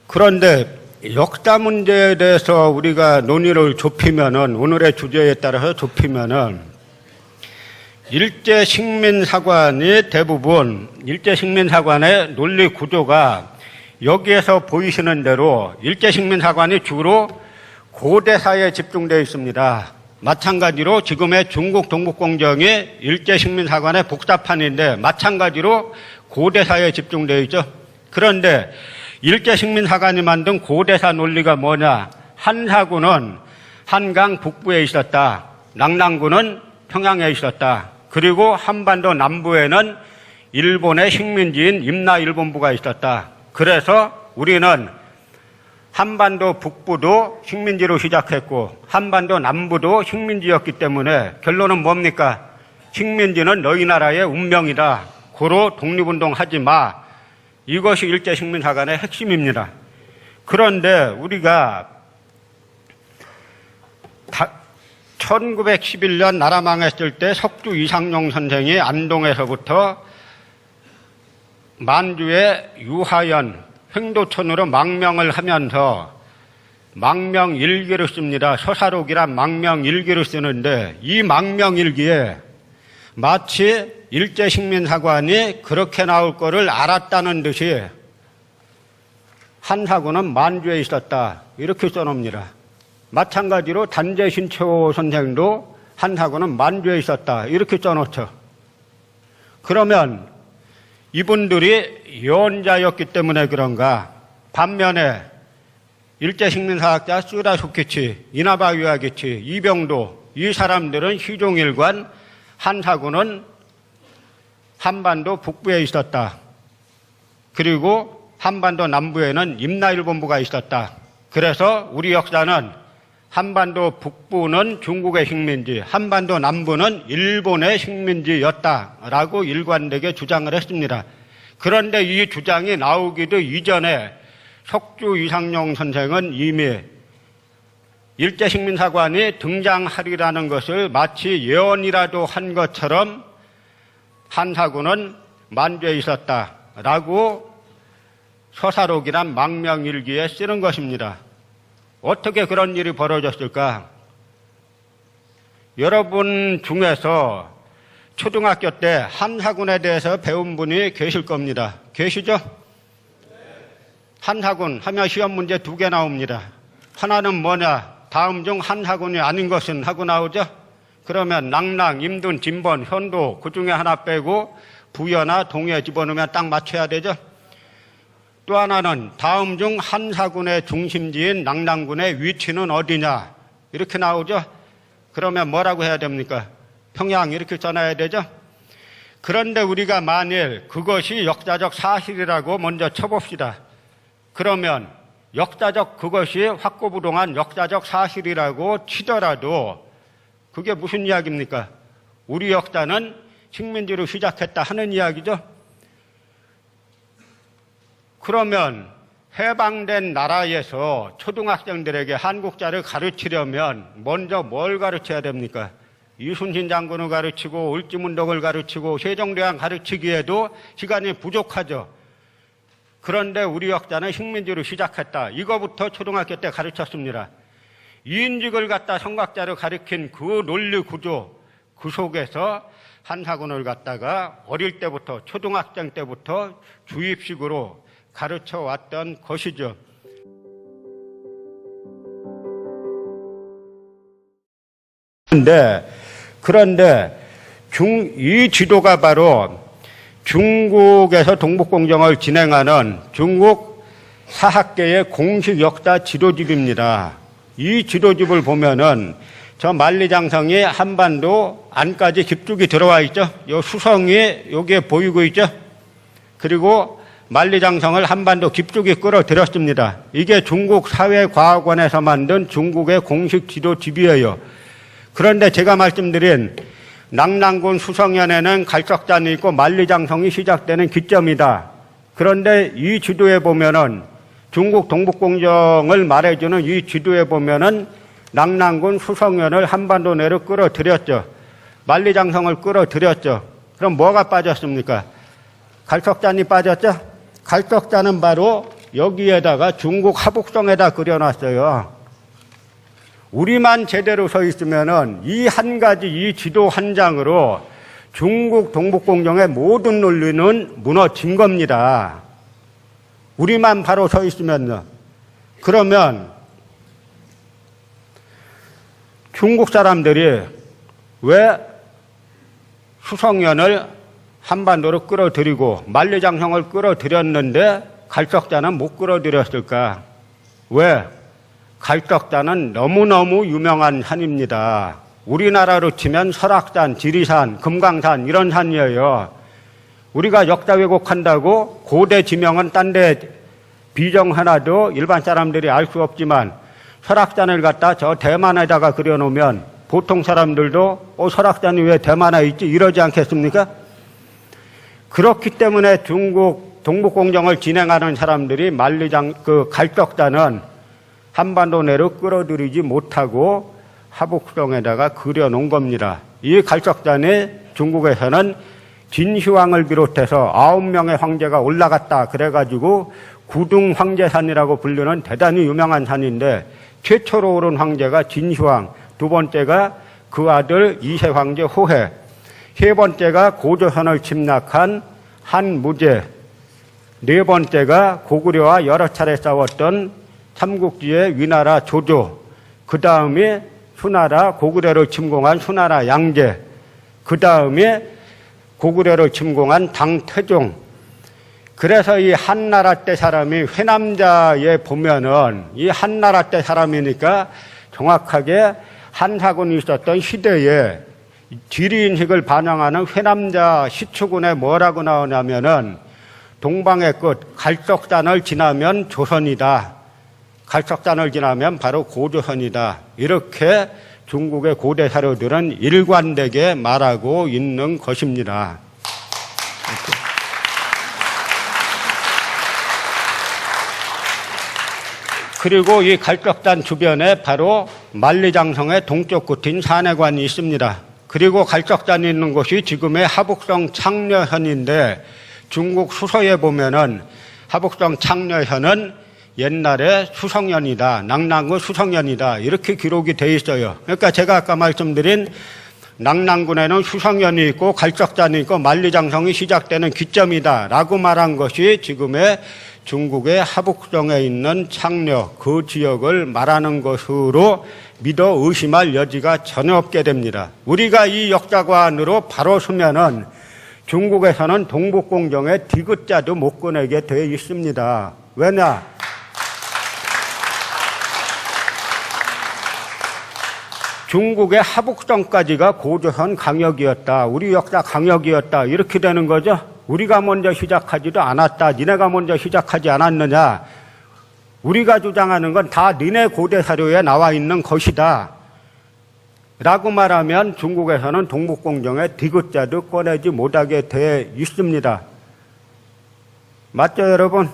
그런데 역사 문제에 대해서 우리가 논의를 좁히면은, 오늘의 주제에 따라서 좁히면은, 일제식민사관이 대부분, 일제식민사관의 논리 구조가 여기에서 보이시는 대로 일제식민사관이 주로 고대사에 집중되어 있습니다. 마찬가지로 지금의 중국 동북공정이 일제식민사관의 복사판인데 마찬가지로 고대사에 집중되어 있죠. 그런데 일제식민사관이 만든 고대사 논리가 뭐냐? 한사군은 한강 북부에 있었다. 낙랑군은 평양에 있었다. 그리고 한반도 남부에는 일본의 식민지인 임나일본부가 있었다. 그래서 우리는 한반도 북부도 식민지로 시작했고 한반도 남부도 식민지였기 때문에 결론은 뭡니까? 식민지는 너희 나라의 운명이다. 고로 독립운동하지 마. 이것이 일제식민사관의 핵심입니다. 그런데 우리가 1911년 나라 망했을 때 석주 이상용 선생이 안동에서부터 만주의 유하연 횡도촌으로 망명을 하면서 망명일기를 씁니다. 서사록이란 망명일기를 쓰는데 이 망명일기에 마치 일제식민사관이 그렇게 나올 거를 알았다는 듯이 한사군은 만주에 있었다. 이렇게 써놓습니다. 마찬가지로 단재신초 선생도 한사군은 만주에 있었다. 이렇게 써놓죠. 그러면 이분들이 예언자였기 때문에 그런가? 반면에 일제식민사학자 쓰다수키치, 이나바 유아기치, 이병도 이 사람들은 시종일관 한사군은 한반도 북부에 있었다. 그리고 한반도 남부에는 임나일본부가 있었다. 그래서 우리 역사는 한반도 북부는 중국의 식민지, 한반도 남부는 일본의 식민지였다라고 일관되게 주장을 했습니다. 그런데 이 주장이 나오기도 이전에 석주 이상용 선생은 이미 일제식민사관이 등장하리라는 것을 마치 예언이라도 한 것처럼 한사군은 만주에 있었다라고 서사록이란 망명일기에 쓰는 것입니다. 어떻게 그런 일이 벌어졌을까? 여러분 중에서 초등학교 때 한사군에 대해서 배운 분이 계실 겁니다. 계시죠? 한사군 하면 시험 문제 2개 나옵니다. 하나는 뭐냐? 다음 중 한사군이 아닌 것은 하고 나오죠? 그러면 낙랑, 임둔, 진번, 현도 그 중에 하나 빼고 부여나 동해 집어넣으면 딱 맞춰야 되죠? 또 하나는 다음 중 한사군의 중심지인 낙랑군의 위치는 어디냐? 이렇게 나오죠? 그러면 뭐라고 해야 됩니까? 평양 이렇게 써놔야 되죠? 그런데 우리가 만일 그것이 역사적 사실이라고 먼저 쳐봅시다. 그러면 역사적 그것이 확고부동한 역사적 사실이라고 치더라도 그게 무슨 이야기입니까? 우리 역사는 식민지로 시작했다 하는 이야기죠? 그러면 해방된 나라에서 초등학생들에게 한국사를 가르치려면 먼저 뭘 가르쳐야 됩니까? 이순신 장군을 가르치고 을지문덕을 가르치고 세종대왕 가르치기에도 시간이 부족하죠. 그런데 우리 역사는 식민지로 시작했다. 이거부터 초등학교 때 가르쳤습니다. 이인직을 갖다 성곽자를 가르친 그 논리 구조, 그 속에서 한사군을 갖다가 어릴 때부터 초등학생 때부터 주입식으로 가르쳐 왔던 것이죠. 그런데 이 지도가 바로 중국에서 동북공정을 진행하는 중국 사학계의 공식 역사 지도집입니다. 이 지도집을 보면은 저 만리장성이 한반도 안까지 깊숙이 들어와 있죠. 요 수성이 여기에 보이고 있죠. 그리고 만리장성을 한반도 깊숙이 끌어들였습니다. 이게 중국 사회과학원에서 만든 중국의 공식 지도집이에요. 그런데 제가 말씀드린 낙랑군 수성현에는 갈석산이 있고 만리장성이 시작되는 기점이다. 그런데 이 지도에 보면은 중국 동북공정을 말해주는 이 지도에 보면은 낙랑군 수성현을 한반도 내로 끌어들였죠. 만리장성을 끌어들였죠. 그럼 뭐가 빠졌습니까? 갈석산이 빠졌죠? 갈석산은 바로 여기에다가 중국 하북성에다 그려놨어요. 우리만 제대로 서 있으면은 이 한 가지 이 지도 한 장으로 중국 동북공정의 모든 논리는 무너진 겁니다. 우리만 바로 서 있으면요. 그러면 중국 사람들이 왜 수성연을 한반도로 끌어들이고 만리장성을 끌어들였는데 갈석자는 못 끌어들였을까? 왜? 갈석자는 너무너무 유명한 산입니다. 우리나라로 치면 설악산, 지리산, 금강산 이런 산이에요. 우리가 역사 왜곡한다고 고대 지명은 딴 데 비정하나도 일반 사람들이 알 수 없지만 설악산을 갖다 저 대만에다가 그려놓으면 보통 사람들도 설악산이 왜 대만에 있지? 이러지 않겠습니까? 그렇기 때문에 중국 동북공정을 진행하는 사람들이 갈석산은 한반도 내로 끌어들이지 못하고 하북성에다가 그려놓은 겁니다. 이 갈석산이 중국에서는 진시황을 비롯해서 9명의 황제가 올라갔다 그래가지고 구둥 황제산이라고 불리는 대단히 유명한 산인데 최초로 오른 황제가 진시황, 두 번째가 그 아들 2세 황제 호해, 세 번째가 고조선을 침략한 한무제, 네 번째가 고구려와 여러 차례 싸웠던 삼국지의 위나라 조조, 그 다음에 수나라 고구려를 침공한 수나라 양제, 그 다음에 고구려를 침공한 당태종. 그래서 이 한나라 때 사람이 회남자에 보면은 이 한나라 때 사람이니까 정확하게 한사군이 있었던 시대에 지리인식을 반영하는 회남자 시추군에 뭐라고 나오냐면은 동방의 끝 갈석산을 지나면 조선이다. 갈석산을 지나면 바로 고조선이다. 이렇게 중국의 고대 사료들은 일관되게 말하고 있는 것입니다. 그리고 이 갈석산 주변에 바로 만리장성의 동쪽 끝인 산해관이 있습니다. 그리고 갈석산이 있는 곳이 지금의 하북성 창녀현인데 중국 수서에 보면은 하북성 창녀현은 옛날에 수성현이다, 낙랑구 수성현이다 이렇게 기록이 돼 있어요. 그러니까 제가 아까 말씀드린 낙랑군에는 수성현이 있고 갈석산이 있고 만리장성이 시작되는 기점이다라고 말한 것이 지금의 중국의 하북성에 있는 창녀 그 지역을 말하는 것으로 믿어 의심할 여지가 전혀 없게 됩니다. 우리가 이 역사관으로 바로 서면은 중국에서는 동북공정의 디귿자도 못 꺼내게 되어 있습니다. 왜냐? 중국의 하북성까지가 고조선 강역이었다. 우리 역사 강역이었다. 이렇게 되는 거죠. 우리가 먼저 시작하지도 않았다. 니네가 먼저 시작하지 않았느냐. 우리가 주장하는 건 다 니네 고대 사료에 나와 있는 것이다. 라고 말하면 중국에서는 동북공정의 디귿자도 꺼내지 못하게 되어 있습니다. 맞죠, 여러분?